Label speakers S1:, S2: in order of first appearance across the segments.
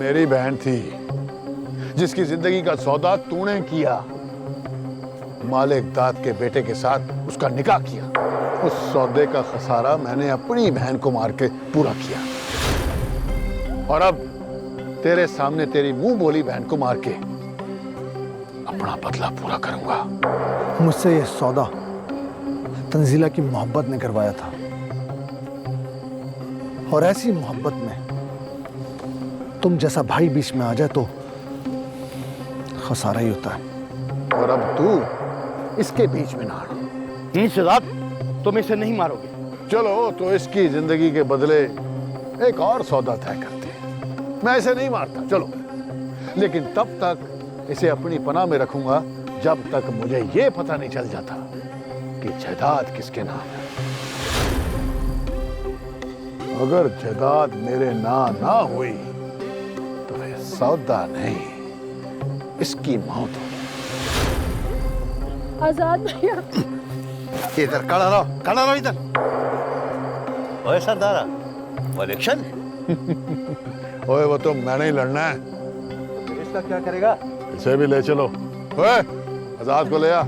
S1: मेरी बहन थी जिसकी जिंदगी का सौदा तूने किया। मालिक दाद के बेटे के साथ उसका निकाह किया। उस सौदे का खसारा मैंने अपनी बहन को मार के पूरा किया, और अब तेरे सामने तेरी मुंह बोली बहन को मार के अपना बदला पूरा करूंगा।
S2: मुझसे ये सौदा तंजीला की मोहब्बत ने करवाया था, और ऐसी मोहब्बत में तुम जैसा भाई बीच में आ जाए तो खसारा ही होता है।
S1: और अब तू इसके बीच में ना आना।
S3: नहीं शहजाद, तुम इसे नहीं मारोगे।
S1: चलो तो इसकी जिंदगी के बदले एक और सौदा तय करते हैं। मैं इसे नहीं मारता, चलो, लेकिन तब तक इसे अपनी पनाह में रखूंगा जब तक मुझे ये पता नहीं चल जाता कि जायदाद किसके नाम है। अगर जायदाद मेरे नाम ना हुई तो ये सौदा नहीं, इसकी मौत होगी।
S4: आजाद भैया,
S3: इधर खड़ा रहो इधर। ओए सरदारा, वो इलेक्शन
S1: ओए वो तो मैंने ही लड़ना है।
S3: इसका क्या करेगा?
S1: इसे भी ले चलो। ओए आजाद को ले आ।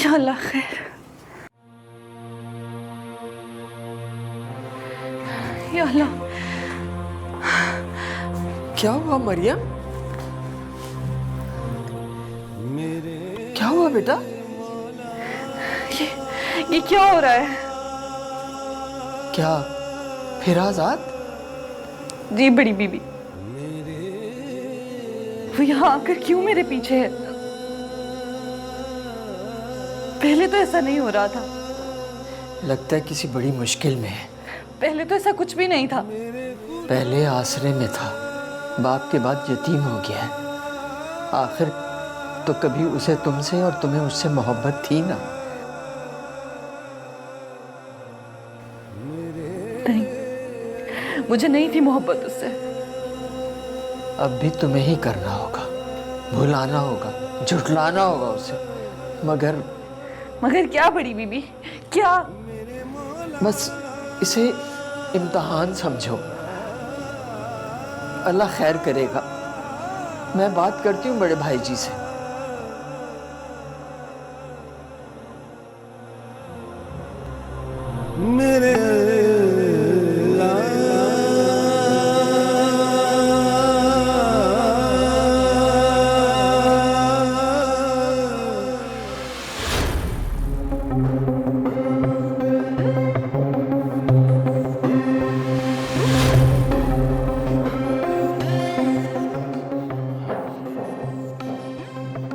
S4: या अल्लाह खैर। या अल्लाह,
S5: क्या हुआ मरियम? क्या हुआ बेटा?
S4: ये क्या हो रहा है?
S5: क्या फिर आजाद?
S4: जी बड़ी बीबी, वो यहाँ आकर क्यों मेरे पीछे है? पहले तो ऐसा नहीं हो रहा था।
S5: लगता है किसी बड़ी मुश्किल में है।
S4: पहले तो ऐसा कुछ भी नहीं था।
S5: पहले आसरे में था, बाप के बाद यतीम हो गया है। आखिर तो कभी उसे तुमसे और तुम्हें उससे मोहब्बत थी ना?
S4: नहीं, मुझे नहीं थी मोहब्बत उससे।
S5: अब भी तुम्हें ही करना होगा, भुलाना होगा, झुठलाना होगा उसे। मगर
S4: क्या बड़ी बीबी, क्या?
S5: बस इसे इम्तिहान समझो, अल्लाह खैर करेगा। मैं बात करती हूँ बड़े भाई जी से।
S6: मेरे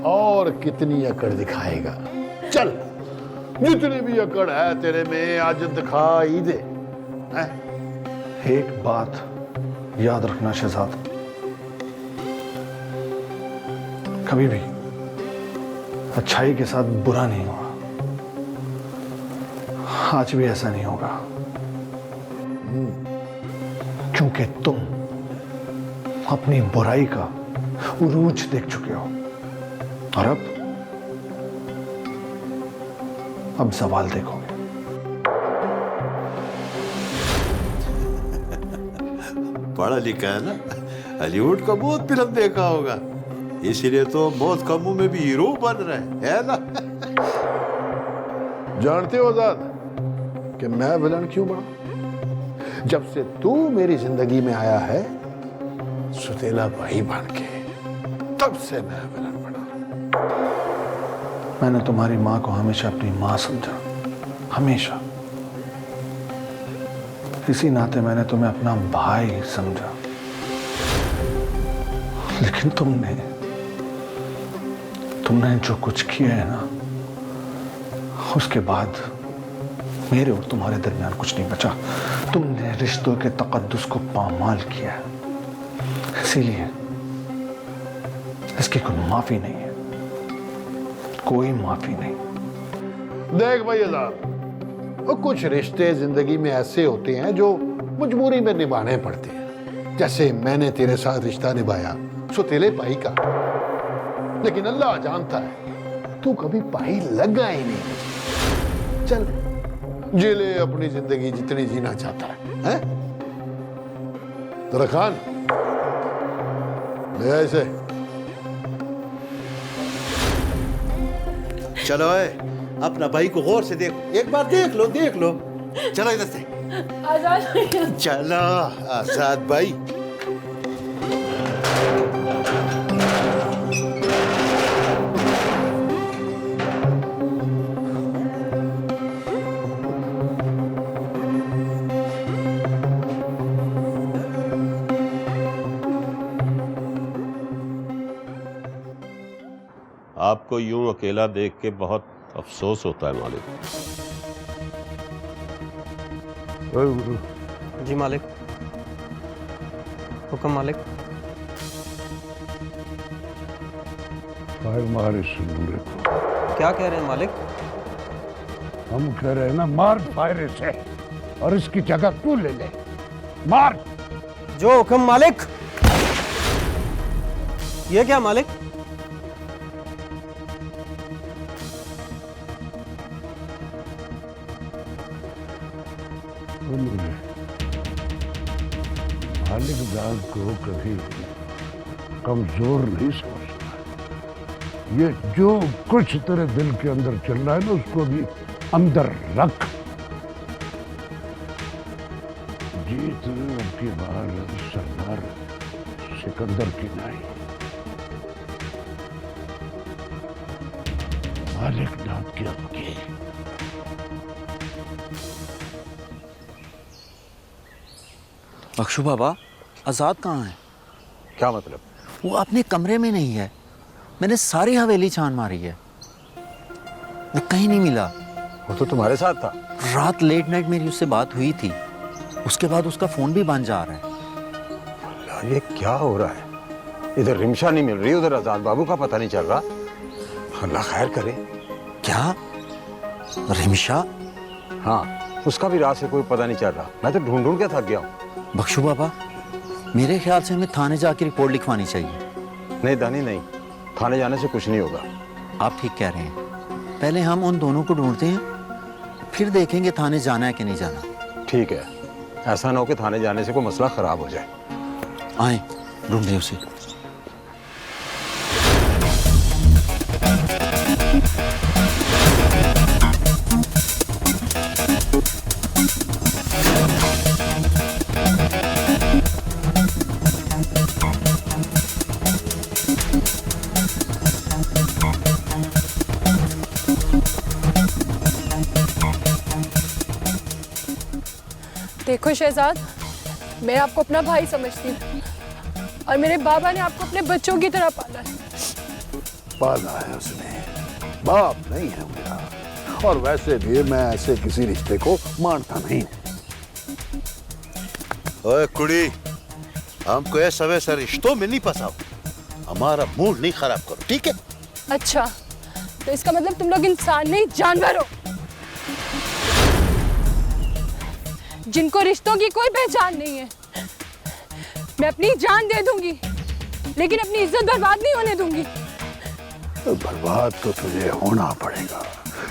S1: और कितनी अकड़ दिखाएगा? चल, जितनी भी अकड़ है तेरे में आज दिखा ही दे।
S2: एक बात याद रखना शहजाद, कभी भी अच्छाई के साथ बुरा नहीं हुआ। आज भी ऐसा नहीं होगा, क्योंकि तुम अपनी बुराई का उरूज देख चुके हो, और अब सवाल देखोगे।
S6: पढ़ा लिखा है ना, हॉलीवुड का बहुत फिल्म देखा होगा, इसीलिए तो बहुत कमों में भी हीरो बन रहे है ना।
S1: जानते हो आजाद कि मैं विलन क्यों बना? जब से तू मेरी जिंदगी में आया है सुतेला भाई बन के, तब से मैं विलन बना।
S2: मैंने तुम्हारी माँ को हमेशा अपनी माँ समझा, हमेशा। इसी नाते मैंने तुम्हें अपना भाई समझा। लेकिन तुमने जो कुछ किया है ना, उसके बाद मेरे और तुम्हारे दरमियान कुछ नहीं बचा। तुमने रिश्तों के तकद्दुस को पामाल किया है, इसीलिए इसकी कोई माफी नहीं है, कोई माफी नहीं।
S1: देख भाई आजाद, और कुछ रिश्ते जिंदगी में ऐसे होते हैं जो मजबूरी में निभाने पड़ते हैं। जैसे मैंने तेरे साथ रिश्ता निभाया सुतीले भाई का, लेकिन अल्लाह जानता है तू कभी भाई लगा ही नहीं। चल जी ले अपनी जिंदगी जितनी जीना चाहता है? जरा खान ले ऐसे
S6: चलो अपना भाई को गौर से देखो, एक बार देख लो चलो इधर से
S4: आजाद
S6: चलो आजाद भाई।
S7: आपको यूं अकेला देख के बहुत अफसोस होता है मालिक।
S8: जी मालिक, हुक्म मालिक।
S9: मार इस नूरे को।
S8: क्या कह रहे हैं मालिक?
S9: हम कह रहे हैं ना, मार फायर से और इसकी जगह तू ले ले, मार।
S8: जो हुक्म मालिक। ये क्या मालिक?
S9: मालिक जान को कभी कमजोर नहीं समझना। ये जो कुछ तेरे दिल के अंदर चल रहा है ना, उसको भी अंदर रख। जीत अब की बार सरदार सिकंदर की नहीं, मालिक नाथ की आपकी।
S10: बख्शू बाबा, आजाद कहाँ है?
S2: क्या मतलब?
S10: वो अपने कमरे में नहीं है। मैंने सारी हवेली छान मारी है, वो कहीं नहीं मिला।
S2: वो तो तुम्हारे साथ था।
S10: रात लेट नाइट मेरी उससे बात हुई थी, उसके बाद उसका फोन भी बंद जा रहा है।
S2: अल्लाह, ये क्या हो रहा है? इधर रिमशा नहीं मिल रही, उधर आजाद बाबू का पता नहीं चल रहा। अल्लाह खैर करे।
S10: क्या रिमशा?
S2: हाँ, उसका भी रात से कोई पता नहीं चल रहा। मैं तो ढूंढ ढूंढ के थक गया हूँ।
S10: बख्शू बाबा, मेरे ख्याल से हमें थाने जाके रिपोर्ट लिखवानी चाहिए।
S2: नहीं दानी, नहीं, थाने जाने से कुछ नहीं होगा।
S10: आप ठीक कह रहे हैं। पहले हम उन दोनों को ढूंढते हैं, फिर देखेंगे थाने जाना है कि नहीं जाना।
S2: ठीक है, ऐसा ना हो कि थाने जाने से कोई मसला खराब हो जाए।
S10: आए ढूंढे उसे।
S11: देखो शहजाद, मैं आपको अपना भाई समझती हूँ और मेरे बाबा ने आपको अपने बच्चों की तरह पाला है।
S1: पाला है उसने, बाप नहीं है मेरा। और वैसे भी मैं ऐसे किसी रिश्ते को मानता नहीं।
S6: ओए कुड़ी, हमको ऐसा वैसा रिश्तों में नहीं फंसाओ, हमारा मूड नहीं खराब करो, ठीक है?
S11: अच्छा, तो इसका मतलब तुम लोग इंसान नहीं जानवर हो, जिनको रिश्तों की कोई पहचान नहीं है। मैं अपनी जान दे दूंगी, लेकिन अपनी इज्जत बर्बाद नहीं होने दूंगी।
S1: तो बर्बाद तो तुझे होना पड़ेगा,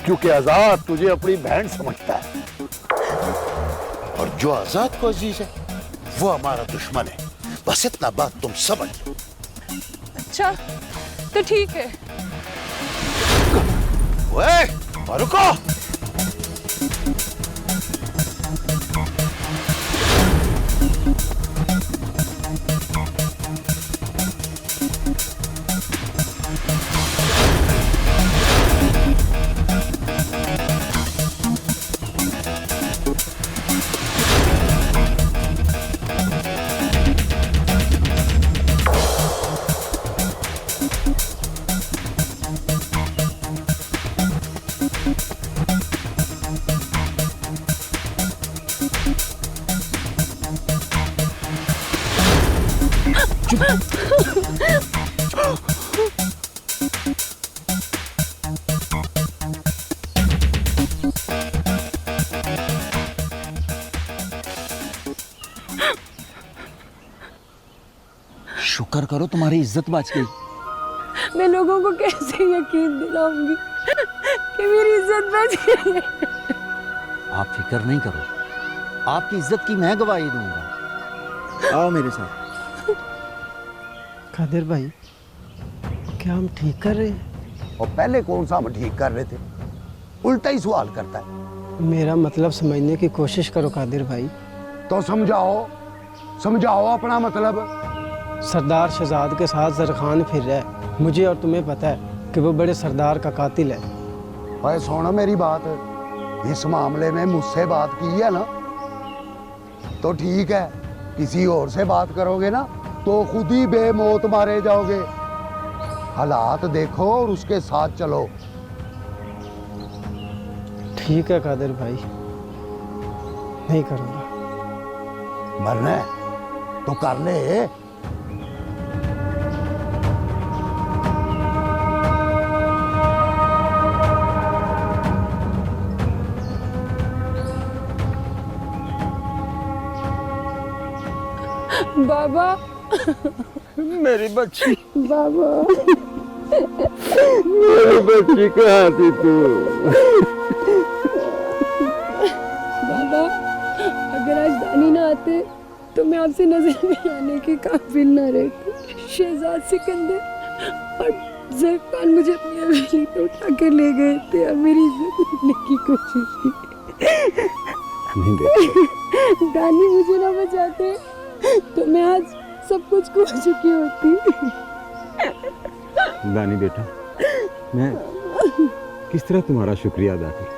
S1: क्योंकि आजाद तुझे अपनी बहन समझता है।
S6: और जो आजाद को अजीज है वो हमारा दुश्मन है, बस इतना बात तुम समझ लो।
S11: अच्छा, तो ठीक है।
S6: ओए, रुको।
S10: करो, तुम्हारी इज्जत बच गई।
S11: मैं लोगों को कैसे यकीन दिलाऊंगी कि मेरी इज्जत बच गई है?
S10: आप फिक्र नहीं करो, आपकी इज्जत की मैं गवाही दूंगा। आओ मेरे साथ।
S8: कादिर भाई, क्या हम ठीक कर रहे हैं?
S9: और पहले कौन सा हम ठीक कर रहे थे? उल्टा ही सवाल करता है।
S8: मेरा मतलब समझने की कोशिश करो कादिर भाई।
S9: तो समझाओ, समझाओ अपना मतलब।
S8: सरदार शहजाद के साथ जरखान फिर रहा है। मुझे और तुम्हें पता है कि वो बड़े सरदार का कातिल है।
S9: भाई सुनो मेरी बात, इस मामले में मुझसे बात की है ना तो ठीक है, किसी और से बात करोगे ना तो खुद ही बेमौत मारे जाओगे। हालात देखो और उसके साथ चलो।
S8: ठीक है कादिर भाई, नहीं करूँगा।
S9: मरना है तो कर ले।
S11: बाबा,
S3: मेरी बच्ची,
S11: बाबा,
S3: मेरी बच्ची कहाँ थी तू?
S11: बाबा, अगर आज दानी ना आते तो मैं आपसे नजर मिलाने के काबिल ना रहती। शहजाद सिकंदर और ज़रखान मुझे अपनी हवेली पे उठा कर ले गए थे और मेरी इज्जत लूटने की कोशिश की। दानी मुझे ना बचाते तो मैं आज सब कुछ खो चुकी होती।
S3: दानी बेटा, मैं किस तरह तुम्हारा शुक्रिया अदा करूं?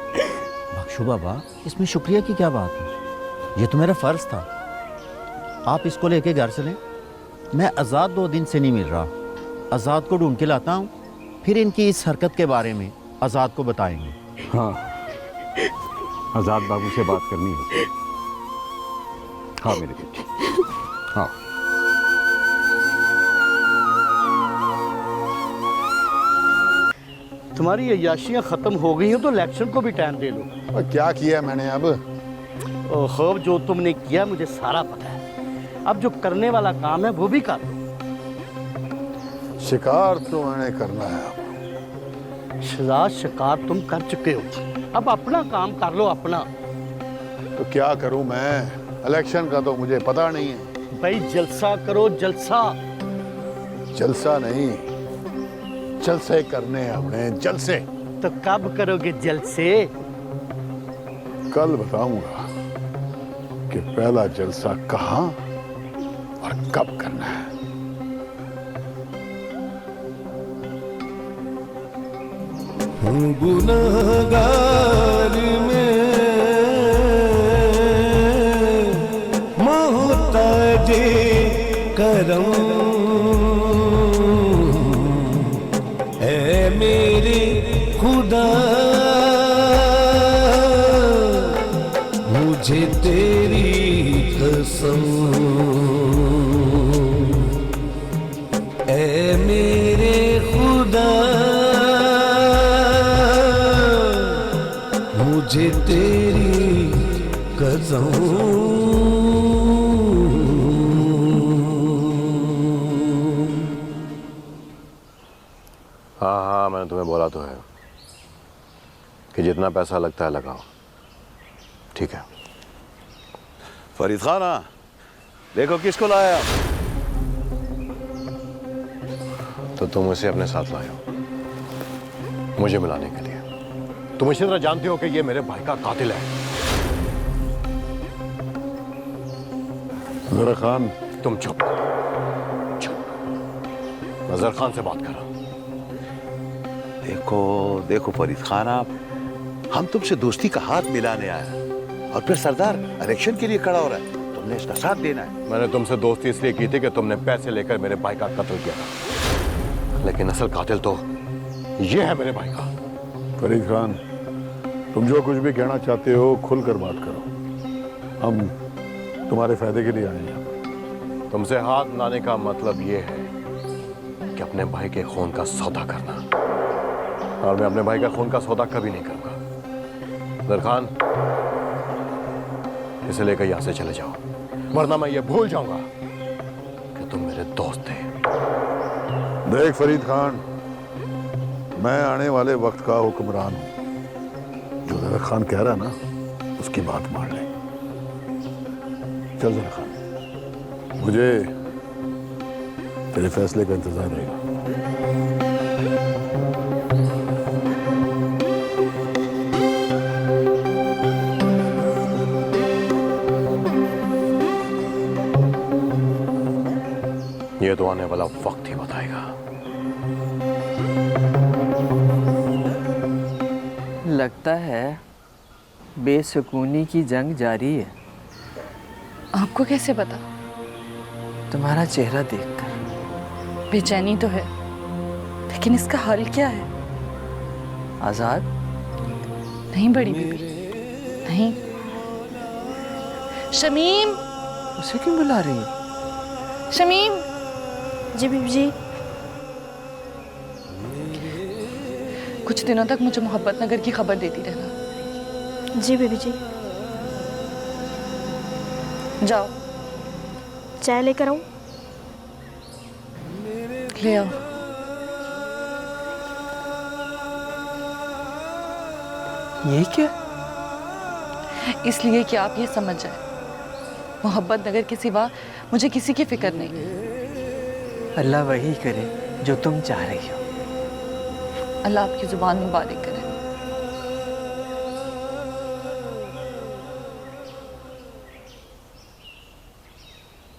S10: बख्शो बाबा, इसमें शुक्रिया की क्या बात है? ये तो मेरा फर्ज था। आप इसको लेके घर चलें। मैं आज़ाद 2 दिन से नहीं मिल रहा। आज़ाद को ढूंढ के लाता हूँ, फिर इनकी इस हरकत के बारे में आज़ाद को बताएंगे।
S3: हाँ, आज़ाद बाबू से बात करनी है। हाँ मेरी बेटी, हाँ।
S12: तुम्हारी अय्याशियाँ खत्म हो गई हो तो इलेक्शन को भी टाइम दे लो।
S1: और क्या किया मैंने अब?
S12: खूब जो तुमने किया मुझे सारा पता है। अब जो करने वाला काम है वो भी कर लो।
S1: शिकार तो मैंने करना है अब।
S12: शहजाद, शिकार तुम कर चुके हो, अब अपना काम कर लो अपना।
S1: तो क्या करूं मैं? इलेक्शन का तो मुझे पता नहीं है।
S12: भाई जलसा करो, जलसा।
S1: जलसा नहीं, जलसे करने हैं हमने, जलसे।
S12: तो कब करोगे जलसे?
S1: कल बताऊंगा कि पहला जलसा कहाँ और कब करना है।
S13: गुनाहगार में मोहताज करम है मेरे खुदा, मुझे तेरी कसम ऐ मेरे खुदा, मुझे तेरी कसम।
S7: हाँ हाँ, मैंने तुम्हें बोला तो है कि जितना पैसा लगता है लगाओ। ठीक है।
S6: फरीद खान, देखो किसको लाया।
S7: तो तुम उसे अपने साथ लाए हो मुझे मिलाने के लिए। तुम अच्छी तरह जानते हो कि ये मेरे भाई का कातिल है।
S1: जरा खान,
S7: तुम चुप चुप। नजर खान से बात करो।
S6: देखो देखो फरीद खान, आप हम तुमसे दोस्ती का हाथ मिलाने आए और फिर सरदार इलेक्शन के लिए खड़ा हो रहा है, तुमने इसका साथ देना है।
S7: मैंने तुमसे दोस्ती इसलिए की थी कि तुमने पैसे लेकर मेरे भाई का कत्ल किया था, लेकिन असल कातिल तो ये है मेरे भाई का।
S1: फरीद खान, तुम जो कुछ भी कहना चाहते हो खुलकर बात करो। हम तुम्हारे फायदे के लिए आए हैं।
S7: तुमसे हाथ मिलाने का मतलब ये है कि अपने भाई के खून का सौदा करना, और मैं अपने भाई का खून का सौदा कभी नहीं करूंगा। दरखान, इसे लेकर यहां से चले जाओ, वरना मैं ये भूल जाऊंगा कि तुम मेरे दोस्त थे।
S1: देख फरीद खान, मैं आने वाले वक्त का हुक्मरान हूं। जो जरा खान कह रहा है ना, उसकी बात मान ले। चल जरा खान, मुझे तेरे फैसले का इंतजार रहेगा।
S7: ये तो आने वाला वक्त ही बताएगा।
S5: लगता है बेसुकूनी की जंग जारी है।
S4: आपको कैसे पता?
S5: तुम्हारा चेहरा देखकर।
S4: बेचैनी तो है, लेकिन इसका हल क्या है?
S5: आजाद?
S4: नहीं बड़ी बीबी, नहीं। शमीम!
S5: उसे क्यों बुला रही है?
S4: शमीम!
S11: जी बीबी जी।
S4: कुछ दिनों तक मुझे मोहब्बत नगर की खबर देती रहना।
S11: जी बीबी जी।
S4: जाओ।
S11: चाय लेकर आऊं?
S4: ले आओ।
S5: ये क्या?
S4: इसलिए कि आप ये समझ जाए, मोहब्बत नगर के सिवा मुझे किसी की फिक्र नहीं।
S5: अल्लाह वही करे जो तुम चाह रही हो।
S4: अल्लाह आपकी जुबान मुबारक करे।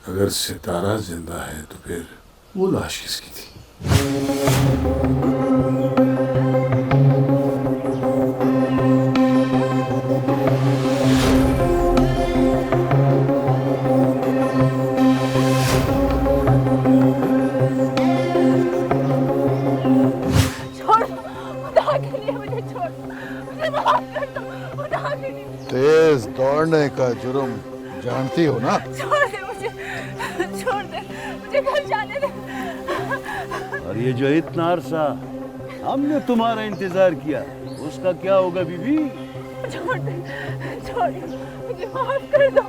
S1: अगर सितारा जिंदा है तो फिर वो लाश किसकी थी? तेज दौड़ने का जुर्म जानती हो ना?
S4: छोड़ दे मुझे, छोड़ दे मुझे, घर जाने दे।
S6: और ये जो इतना अरसा हमने तुम्हारा इंतजार किया, उसका क्या होगा बीबी?
S4: छोड़ दे, छोड़ दे, मुझे माफ कर दो।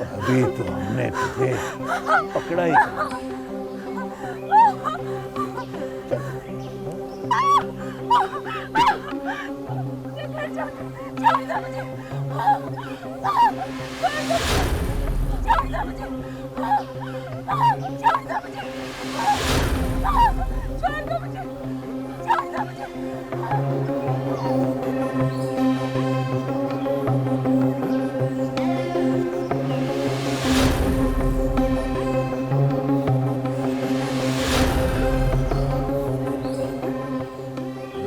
S9: अभी तो हमने तुझे पकड़ा ही था।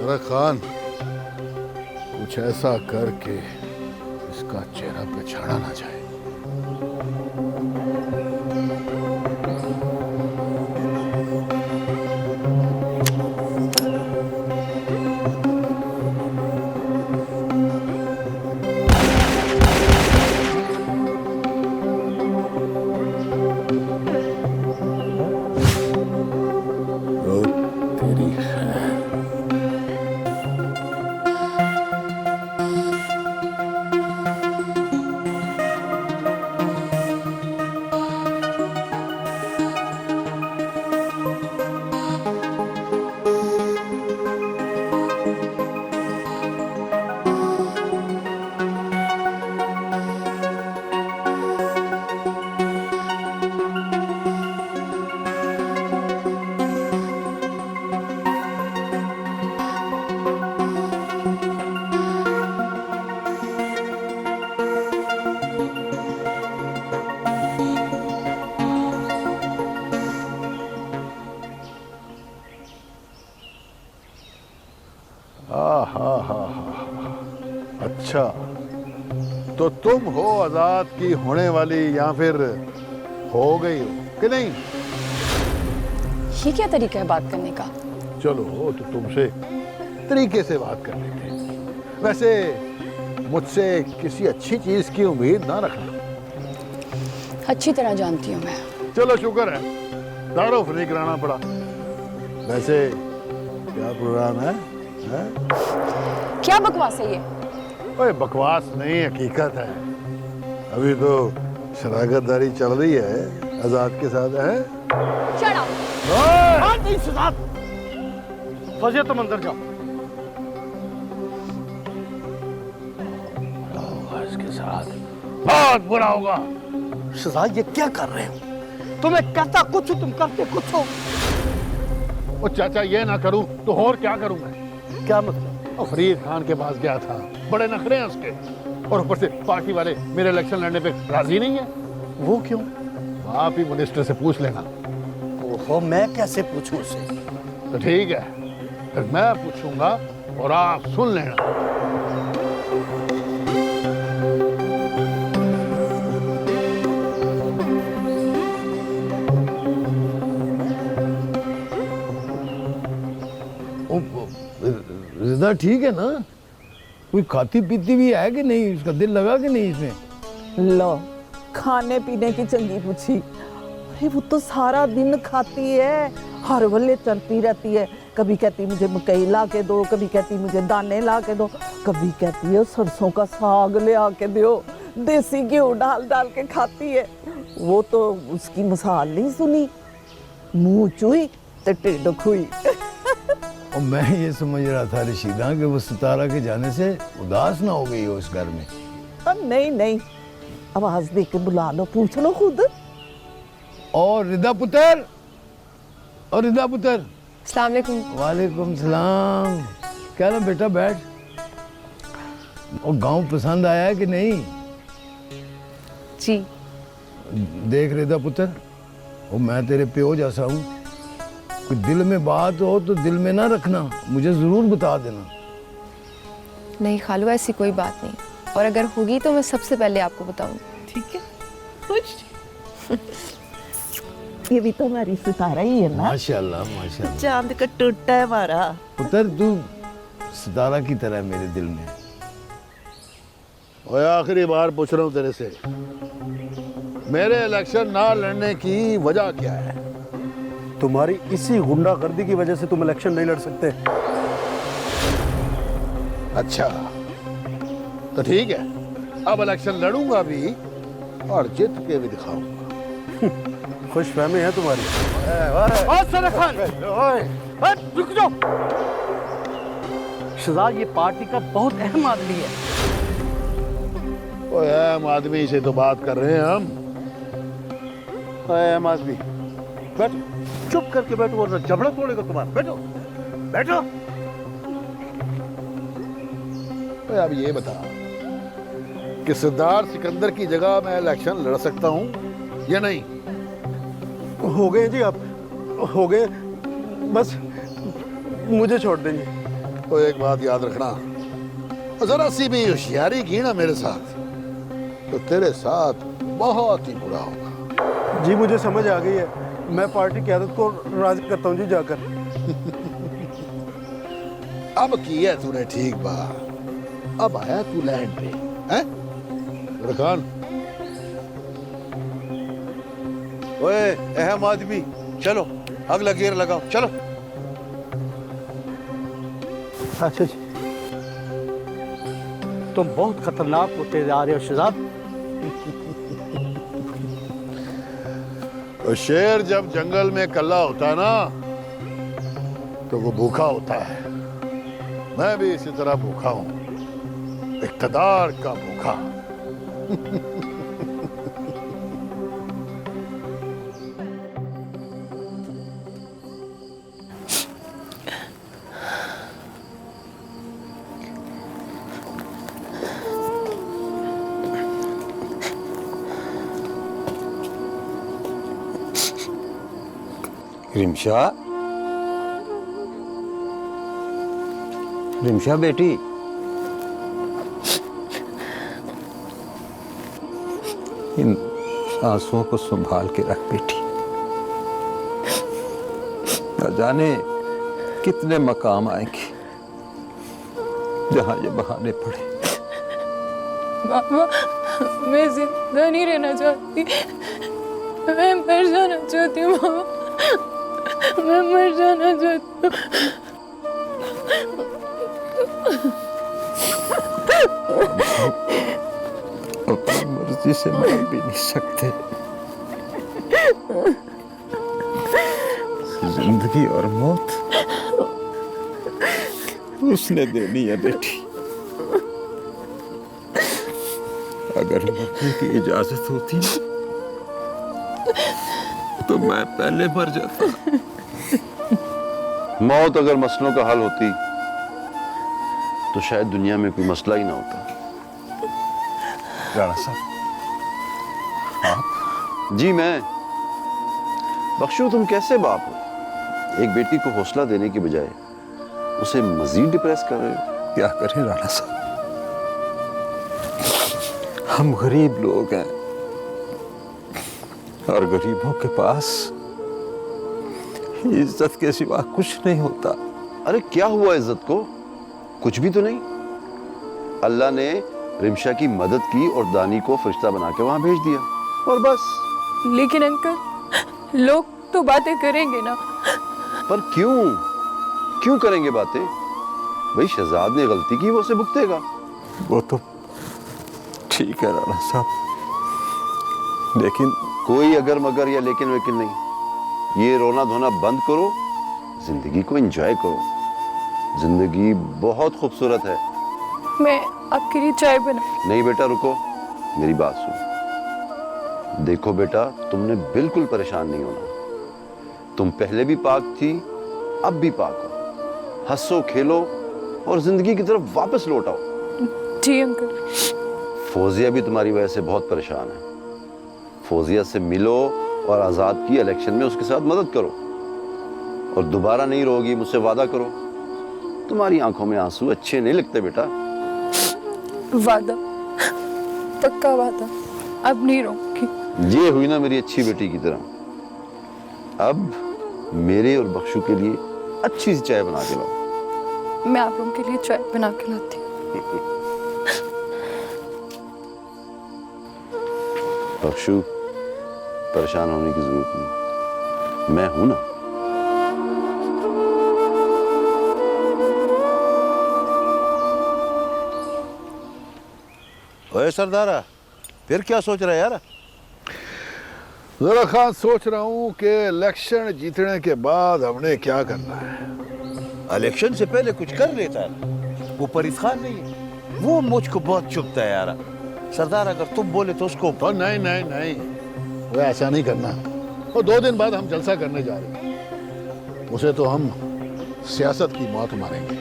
S1: जरा खान, कुछ ऐसा करके इसका चेहरा पे छाड़ा ना जाए। अच्छा, तो तुम हो आजाद की होने वाली या फिर हो गई हो कि नहीं?
S4: ये क्या तरीका है बात करने का?
S1: चलो तो तुमसे तरीके से बात कर लेते हैं। वैसे मुझसे किसी अच्छी चीज की उम्मीद ना रखना।
S4: अच्छी तरह जानती हूँ मैं।
S1: चलो शुक्र है, तारुफ नहीं कराना पड़ा। वैसे क्या प्रोग्राम है?
S4: क्या बकवास है ये?
S1: ओए बकवास नहीं, हकीकत है। अभी तो शराकतदारी चल रही है आजाद के साथ, है?
S4: Shut up.
S12: हाँ नहीं शहजाद, फौजिया तुम अंदर जाओ।
S1: इसके साथ बहुत बुरा होगा।
S12: शहजाद ये क्या कर रहे हो? तुम्हें कहता कुछ हो, तुम करते कुछ हो।
S1: ओ चाचा, ये ना करूं तो और क्या करूं मैं?
S12: क्या मतलब?
S1: और फरीद खान के पास गया था, बड़े नखरे हैं उसके, और ऊपर से पार्टी वाले मेरे इलेक्शन लड़ने पे राजी नहीं है।
S12: वो क्यों?
S1: आप ही मिनिस्टर से पूछ लेना।
S12: ओहो, मैं कैसे पूछूं उससे?
S1: तो ठीक है, फिर मैं पूछूंगा और आप सुन लेना।
S9: रिदा ठीक है ना? कोई खाती पीती भी है कि नहीं? उसका दिल लगा कि नहीं इसमें?
S14: लो, खाने पीने की चंगी पूछी। अरे वो तो सारा दिन खाती है, हर वले चलती रहती है। कभी कहती मुझे मकई ला के दो, कभी कहती मुझे दाने ला के दो, कभी कहती है सरसों का साग ले आके दो, देसी घी डाल डाल के खाती है। वो तो उसकी मिसाल नहीं सुनी, मुंह चुई तो टिड्ड खुई।
S9: और मैं ये समझ रहा था रशीदा कि वो सितारा के जाने से उदास ना हो गई हो इस घर में।
S14: नहीं नहीं, आवाज दे के बुला लो, पूछ लो खुद।
S9: और रिदा पुत्र, और रिदा पुत्र।
S4: अस्सलाम वालेकुम।
S9: वालेकुम सलाम। क्या ना बेटा, बैठ। और गांव पसंद आया है कि नहीं?
S4: जी।
S9: देख रिदा पुत्र, वो मैं तेरे प्यो जैसा हूँ, कोई दिल में बात हो तो दिल में ना रखना, मुझे जरूर बता देना।
S4: नहीं खालू, ऐसी कोई बात नहीं, और अगर होगी तो मैं सबसे पहले आपको बताऊंगी। ठीक है? खुश?
S14: ये भी तो हमारी सितारा ही है ना।
S9: माशाल्लाह माशाल्लाह।
S14: चांद का टूटा है हमारा।
S9: पुत्र तू सितारा की तरह है मेरे दिल में।
S1: और आखिरी बार पूछ रहा हूँ तेरे से, मेरे इलेक्शन ना लड़ने की वजह क्या है?
S7: तुम्हारी इसी गुंडागर्दी की वजह से तुम इलेक्शन नहीं लड़ सकते।
S1: अच्छा, तो ठीक है, अब इलेक्शन लड़ूंगा भी और जीत के भी दिखाऊंगा।
S7: खुश फहमी है तुम्हारी।
S12: रुक जाओ। शहजाद, ये पार्टी का बहुत अहम आदमी है।
S1: ओए, अहम आदमी से तो बात कर रहे हैं हम।
S12: अहम आदमी, बैठ, चुप करके बैठो वरना जबड़ा तोड़ेगा तुम्हारा। बैठो बैठो।
S1: ओए, अब ये बता कि सरदार सिकंदर की जगह मैं इलेक्शन लड़ सकता हूँ या नहीं?
S7: हो गए जी, आप हो गए, बस मुझे छोड़ देंगे।
S1: तो एक बात याद रखना, जरा सी भी होशियारी की ना मेरे साथ तो तेरे साथ बहुत ही बुरा होगा।
S7: जी मुझे समझ आ गई है, मैं पार्टी की आदत को राजी करता हूँ जी जाकर।
S1: अब किया तूने ठीक बात, अब आया तू लैंड पे, हैं? रखान,
S6: ओए अहम आदमी, चलो अगला गियर लगाओ, चलो।
S12: अच्छा जी, तुम बहुत खतरनाक होते जा रहे हो शहजाद।
S1: तो शेर जब जंगल में कल्ला होता है ना तो वो भूखा होता है। मैं भी इसी तरह भूखा हूं, इख्तिदार का भूखा।
S3: रिमशा, रिमशा बेटी, इन आंसुओं को संभाल के रख बेटी। न जाने कितने मकाम आएंगे जहां ये बहाने पड़े।
S4: बाबा, मैं जिंदा नहीं रहना चाहती, मैं मर जाना चाहती हूँ बाबा, मैं मर जाना चाहती हूँ।
S3: अपनी मर्जी से मर भी नहीं सकते। जिंदगी और मौत उसने देनी है बेटी। अगर मरने की इजाजत होती तो मैं पहले मर जाता।
S6: मौत अगर मसलों का हल होती तो शायद दुनिया में कोई मसला ही ना होता।
S2: राणा साहब, आप?
S6: जी मैं। बख्शू, तुम कैसे बाप हो? एक बेटी को हौसला देने की बजाय उसे मजीद डिप्रेस कर रहे हो।
S2: क्या करें राणा साहब, हम गरीब लोग हैं और गरीबों के पास इज्जत के सिवा कुछ नहीं होता।
S6: अरे क्या हुआ इज्जत को? कुछ भी तो नहीं। अल्लाह ने रिमशा की मदद की और दानी को फरिश्ता बना के वहां भेज दिया और बस।
S4: लेकिन अंकल, लोग तो बातें करेंगे ना।
S6: पर क्यों क्यों करेंगे बातें? भाई शहजाद ने गलती की, वो उसे भुगतेगा।
S2: वो तो ठीक है राणा साहब, लेकिन
S6: कोई अगर मगर या लेकिन वेकिन नहीं। ये रोना धोना बंद करो, जिंदगी को एंजॉय करो। जिंदगी बहुत खूबसूरत है।
S4: मैं आपके लिए चाय बना।
S6: नहीं बेटा, रुको, मेरी बात सुनो। देखो बेटा, तुमने बिल्कुल परेशान नहीं होना। तुम पहले भी पाक थी, अब भी पाक हो। हंसो खेलो और जिंदगी की तरफ वापस लौट आओ।
S4: जी अंकल।
S6: फौजिया भी तुम्हारी वजह से बहुत परेशान है। फौजिया से मिलो और आजाद की इलेक्शन में उसके साथ मदद करो और दोबारा नहीं रोगी, मुझसे वादा करो। तुम्हारी आंखों में आंसू अच्छे नहीं लगते बेटा।
S4: वादा, पक्का वादा, अब नहीं रोऊंगी।
S6: ये हुई ना मेरी अच्छी बेटी की तरह। अब मेरे और बख्शू के लिए अच्छी सी चाय बना के लाओ।
S4: मैं आप लोगों के लिए चाय बना के लाती हूँ।
S6: बख्शू, परेशान होने की जरूरत नहीं, मैं हूं ना।
S15: ओए सरदारा, फिर क्या सोच रहा है यार?
S1: जरा खान, सोच रहा हूँ कि इलेक्शन जीतने के बाद हमने क्या करना है।
S15: इलेक्शन से पहले कुछ कर लेता है। वो फरीद खान नहीं है, वो मुझको बहुत चुभता है यार। सरदार, अगर तुम बोले तो उसको।
S1: तो नहीं नहीं नहीं, वो ऐसा नहीं करना। और 2 दिन बाद हम जलसा करने जा रहे हैं। उसे तो हम सियासत की मौत मारेंगे।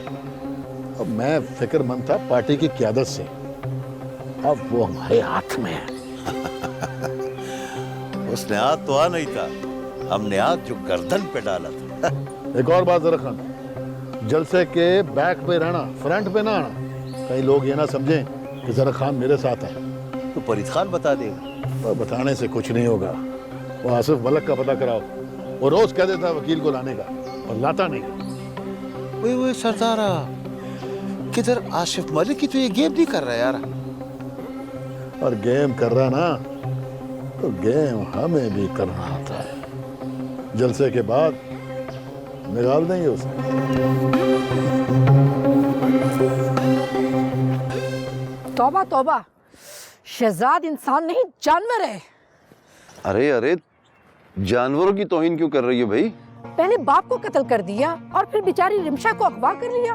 S1: अब मैं फिक्रमंद था पार्टी की क़यादत से, अब वो हमारे हाथ में है।
S15: उसने हाथ तो आ नहीं था, हमने हाथ जो गर्दन पे डाला था।
S1: एक और बात जरा खान, जलसे के बैक पे रहना, फ्रंट पे ना आना। कई लोग ये ना समझें कि जरा खान मेरे साथ है।
S15: तो फरीद खान बता देगा।
S1: और बताने से कुछ नहीं होगा। वो आसिफ मलिक का पता कराओ। वो रोज कह देता वकील को लाने का और लाता नहीं।
S15: वो सरदारा, किधर आसिफ मलिक की तो ये गेम नहीं कर रहा यार।
S1: और गेम कर रहा ना, तो गेम हमें भी करना आता है। जलसे के बाद निकाल देंगे उसे।
S14: तौबा तौबा, शहजाद इंसान नहीं जानवर है।
S6: अरे अरे, जानवरों की तौहीन क्यों कर रही हो भाई?
S14: पहले बाप को कत्ल कर दिया और फिर बेचारी रिमशा को अगवा कर लिया।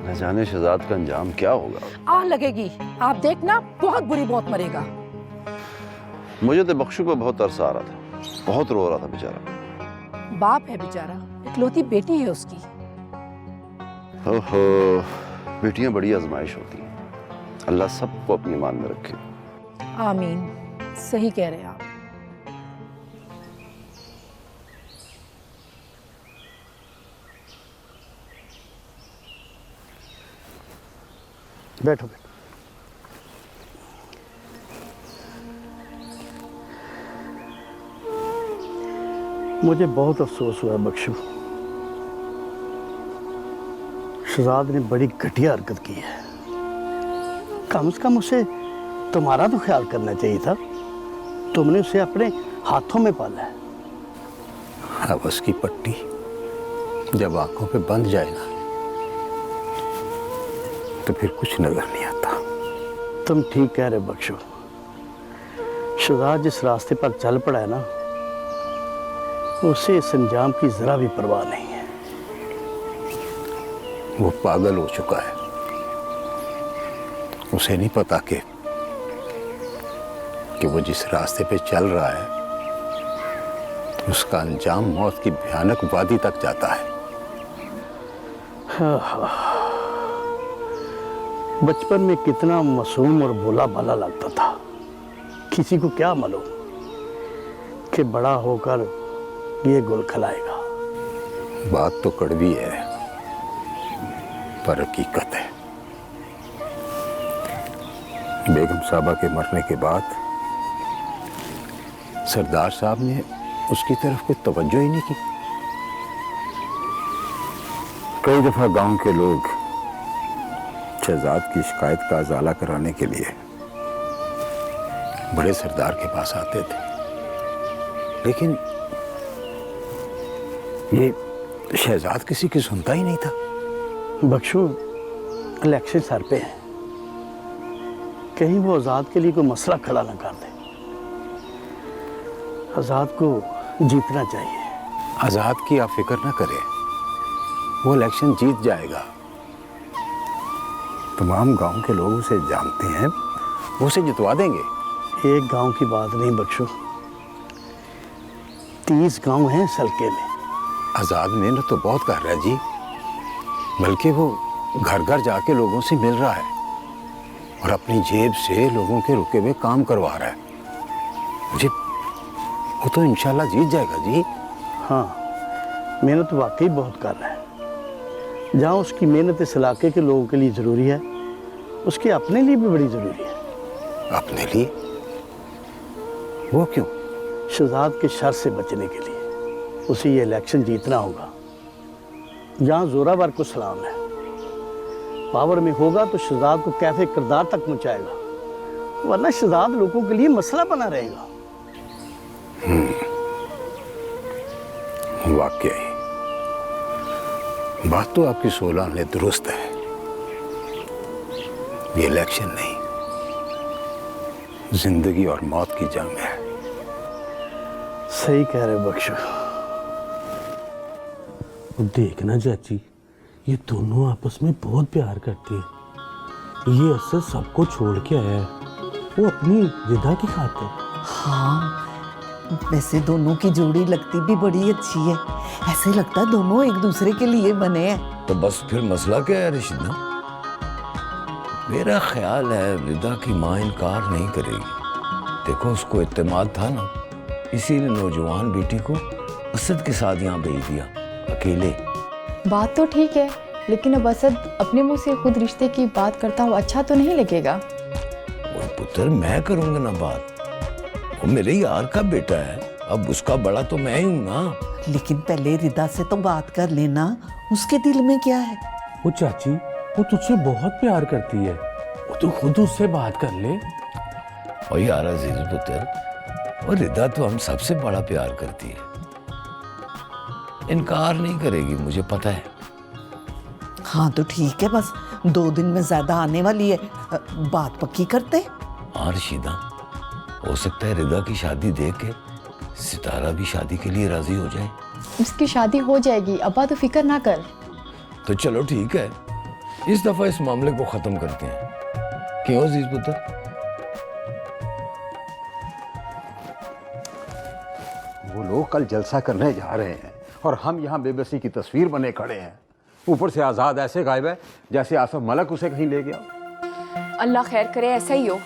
S6: न जाने शहजाद का अंजाम क्या होगा।
S14: आह लगेगी, आप देखना, बहुत बुरी मौत मरेगा।
S6: मुझे तो बख्शू पर बहुत तरस आ रहा था, बहुत रो रहा था बेचारा।
S14: बाप है बेचारा, इकलौती बेटी है उसकी।
S6: ओहो, बेटियां बड़ी आजमाइश होती हैं। अल्लाह सबको अपनी ईमान में रखे।
S14: आमीन, सही कह रहे हैं आप।
S8: बैठो बैठो। मुझे बहुत अफसोस हुआ बख्शू, शहजाद ने बड़ी घटिया हरकत की है। कम से कम उसे तुम्हारा तो ख्याल करना चाहिए था। तुमने उसे अपने हाथों में पाला है।
S2: हवस की पट्टी जब आंखों पे बंध जाए ना, तो फिर कुछ नजर नहीं आता।
S8: तुम ठीक कह रहे बख्शू, शहजाद जिस रास्ते पर चल पड़ा है ना, उसे इस अंजाम की जरा भी परवाह नहीं है।
S15: वो पागल हो चुका है। उसे नहीं पता कि वो जिस रास्ते पे चल रहा है उसका अंजाम मौत की भयानक वादी तक जाता है।
S8: बचपन में कितना मासूम और भोला भाला लगता था। किसी को क्या मालूम कि बड़ा होकर ये गुल खिलाएगा।
S15: बात तो कड़वी है पर हकीकत है। बेगम साहबा के मरने के बाद सरदार साहब ने उसकी तरफ कोई तवज्जो ही नहीं की। कई दफा गांव के लोग शहजाद की शिकायत का अजाला कराने के लिए बड़े सरदार के पास आते थे, लेकिन ये शहजाद किसी की सुनता ही नहीं था।
S8: बख्शू, इलेक्शन सर पे है, कहीं वो आज़ाद के लिए कोई मसला खड़ा ना कर दे। आज़ाद को जीतना चाहिए।
S15: आजाद की आप फिक्र ना करें, वो इलेक्शन जीत जाएगा। तमाम गांव के लोग उसे जानते हैं, वो उसे जितवा देंगे।
S8: एक गांव की बात नहीं बख्शू, 30 गांव हैं सलके में।
S15: आजाद मेहनत तो बहुत कर रहा है जी, बल्कि वो घर घर जाके लोगों से मिल रहा है और अपनी जेब से लोगों के रुके हुए काम करवा रहा है। जी, वो तो इंशाल्लाह जीत जाएगा जी।
S8: हाँ, मेहनत वाकई बहुत कर रहा है। जहाँ उसकी मेहनत इस इलाके के लोगों के लिए ज़रूरी है, उसके अपने लिए भी बड़ी ज़रूरी है।
S15: अपने लिए? वो क्यों?
S8: शहजाद के शर से बचने के लिए उसे ये इलेक्शन जीतना होगा। जहाँ जोरावर को सलाम है, पावर में होगा तो शहजाद को कैफे किरदार तक पहुँचाएगा, वरना शहजाद लोगों के लिए मसला बना रहेगा।
S15: वाकई बात तो आपकी 16 ने दुरुस्त है। ये इलेक्शन नहीं, जिंदगी और मौत की जंग है।
S8: सही कह रहे बख्शू।
S16: देखना चाची, ये दोनों आपस में बहुत प्यार करते हैं। ये असद सबको छोड़ के आया है, वो अपनी रिदा की खातिर।
S14: हाँ, वैसे दोनों की जोड़ी लगती भी बड़ी अच्छी है। ऐसे लगता है दोनों एक दूसरे के लिए बने हैं।
S15: तो बस फिर मसला क्या है रिशिदा? मेरा ख्याल है रिदा की माँ इनकार नहीं करेगी। देखो, उसको इत्तेमाद था ना, इसीलिए नौजवान बेटी को असद के साथ यहाँ भेज दिया अकेले।
S17: बात तो ठीक है, लेकिन अब असद अपने मुंह से खुद रिश्ते की बात करता हूँ, अच्छा तो नहीं लगेगा।
S15: वो पुत्र, मैं करूंगा ना बात, वो मेरे यार का बेटा है, अब उसका बड़ा तो मैं ही हूं ना।
S14: लेकिन पहले रिदा से तो बात कर लेना, उसके दिल में क्या है।
S16: वो चाची, वो तुझसे बहुत प्यार करती है, वो तो खुद उससे बात कर ले।
S15: और यार अजीज पुत्र, और रिदा तो हम सबसे बड़ा प्यार करती है, इनकार नहीं करेगी, मुझे पता है।
S14: हाँ तो ठीक है, बस 2 दिन में ज्यादा आने वाली है, बात पक्की करते।
S15: हाँ रशीदा, हो सकता है रिदा की शादी देख के सितारा भी शादी के लिए राजी हो जाए।
S17: उसकी शादी हो जाएगी, अब्बा तो फिक्र ना कर।
S15: तो चलो ठीक है, इस दफा इस मामले को खत्म करते हैं। क्यों अजीज पुत्र?
S3: वो लोग कल जलसा करने जा रहे हैं और हम यहाँ बेबसी की तस्वीर बने खड़े हैं। ऊपर से आज़ाद ऐसे गायब है जैसे आसफ मलक उसे कहीं ले गया।
S17: अल्लाह खैर करे, ऐसा ही हो।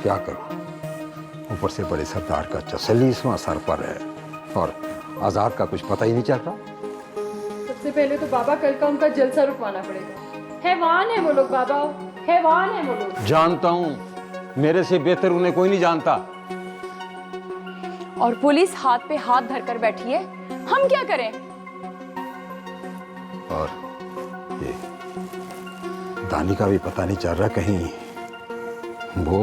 S3: क्या करूं, ऊपर से बड़े सरदार का 46वां सर पर है और आज़ाद का कुछ पता ही नहीं चल रहा।
S4: सबसे पहले तो बाबा कल का उनका जलसा रुकवाना पड़ेगा। हैवान है वो लोग बाबा, हैवान है वो लोग।
S3: जानता हूं, मेरे से बेहतर उन्हें कोई नहीं जानता।
S17: और पुलिस हाथ पे हाथ धरकर बैठी है, हम क्या करें?
S3: और ये दानी का भी पता नहीं चल रहा कहीं। वो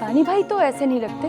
S17: दानी भाई तो ऐसे नहीं लगते।